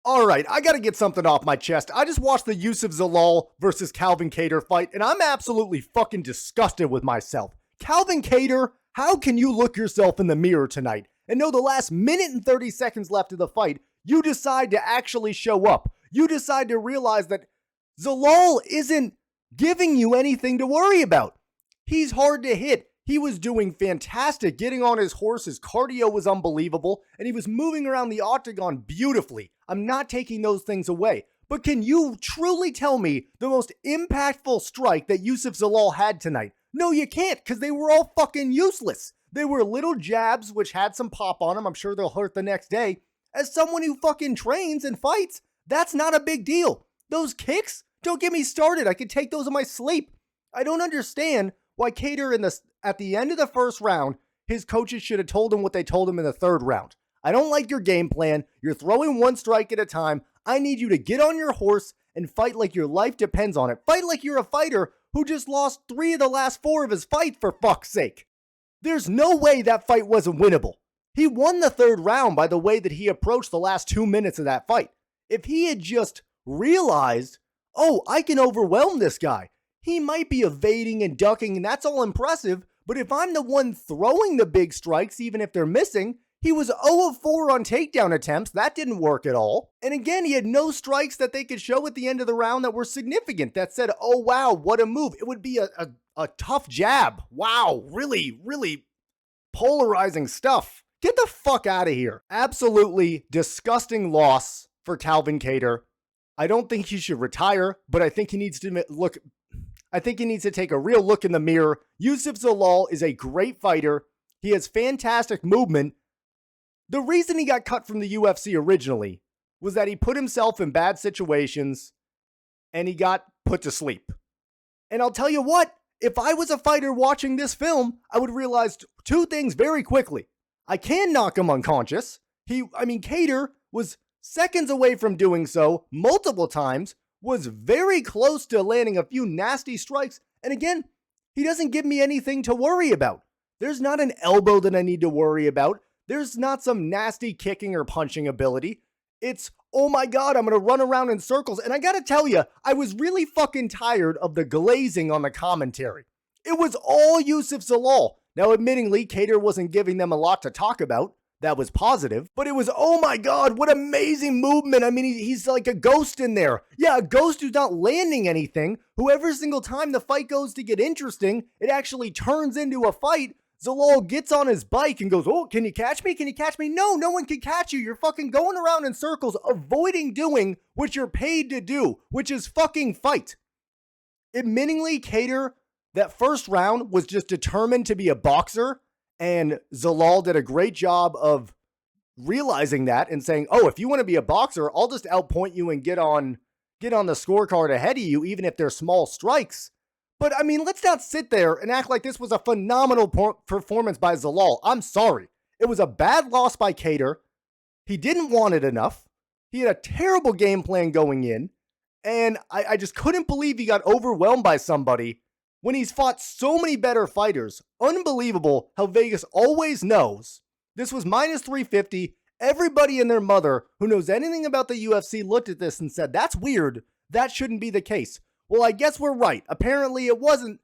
All right, I gotta get something off my chest. I just watched the Yusuf Zalal versus Calvin Kattar fight, and I'm absolutely fucking disgusted with myself. Calvin Kattar, how can you look yourself in the mirror tonight and know the last minute and 30 seconds left of the fight, you decide to actually show up? You decide to realize that Zalal isn't giving you anything to worry about. He's hard to hit. He was doing fantastic getting on his horse. His cardio was unbelievable, and he was moving around the octagon beautifully. I'm not taking those things away. But can you truly tell me the most impactful strike that Yusuf Zalal had tonight? No, you can't, because they were all fucking useless. They were little jabs, which had some pop on them. I'm sure they'll hurt the next day. As someone who fucking trains and fights, that's not a big deal. Those kicks? Don't get me started. I could take those in my sleep. I don't understand why Kattar at the end of the first round, his coaches should have told him what they told him in the third round. I don't like your game plan. You're throwing one strike at a time. I need you to get on your horse and fight like your life depends on it. Fight like you're a fighter who just lost 3 of the last 4 of his fight, for fuck's sake. There's no way that fight wasn't winnable. He won the third round by the way that he approached the last 2 minutes of that fight. If he had just realized, oh, I can overwhelm this guy. He might be evading and ducking, and that's all impressive, but if I'm the one throwing the big strikes, even if they're missing, he was 0 of 4 on takedown attempts. That didn't work at all. And again, he had no strikes that they could show at the end of the round that were significant, that said, oh wow, what a move. It would be a tough jab. Wow, really, really polarizing stuff. Get the fuck out of here. Absolutely disgusting loss for Calvin Kattar. I don't think he should retire, but I think he needs to take a real look in the mirror. Yusuf Zalal is a great fighter. He has fantastic movement. The reason he got cut from the UFC originally was that he put himself in bad situations and he got put to sleep. And I'll tell you what, if I was a fighter watching this film, I would realize 2 things very quickly. I can knock him unconscious. Kattar was seconds away from doing so multiple times, was very close to landing a few nasty strikes. And again, he doesn't give me anything to worry about. There's not an elbow that I need to worry about. There's not some nasty kicking or punching ability. It's, oh my God, I'm going to run around in circles. And I got to tell you, I was really fucking tired of the glazing on the commentary. It was all Yusuf Zalal. Now, admittingly, Kattar wasn't giving them a lot to talk about. That was positive, but it was, oh my God, what amazing movement. I mean, he's like a ghost in there. Yeah, a ghost who's not landing anything, who every single time the fight goes to get interesting, it actually turns into a fight. Zalal gets on his bike and goes, oh, can you catch me? Can you catch me? No, no one can catch you. You're fucking going around in circles, avoiding doing what you're paid to do, which is fucking fight. Admittingly, Kattar, that first round was just determined to be a boxer. And Zalal did a great job of realizing that and saying, oh, if you want to be a boxer, I'll just outpoint you and get on the scorecard ahead of you, even if they're small strikes. But I mean, let's not sit there and act like this was a phenomenal performance by Zalal. I'm sorry. It was a bad loss by Kattar. He didn't want it enough. He had a terrible game plan going in. And I just couldn't believe he got overwhelmed by somebody when he's fought so many better fighters. Unbelievable how Vegas always knows. This was minus 350. Everybody and their mother who knows anything about the UFC looked at this and said, that's weird. That shouldn't be the case. Well, I guess we're right. Apparently it wasn't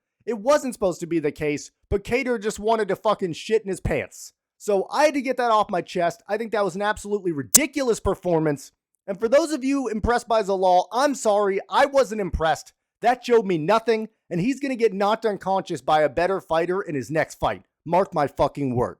supposed to be the case, but Kattar just wanted to fucking shit in his pants. So I had to get that off my chest. I think that was an absolutely ridiculous performance. And for those of you impressed by Zalal, I'm sorry. I wasn't impressed. That showed me nothing, and he's going to get knocked unconscious by a better fighter in his next fight. Mark my fucking word.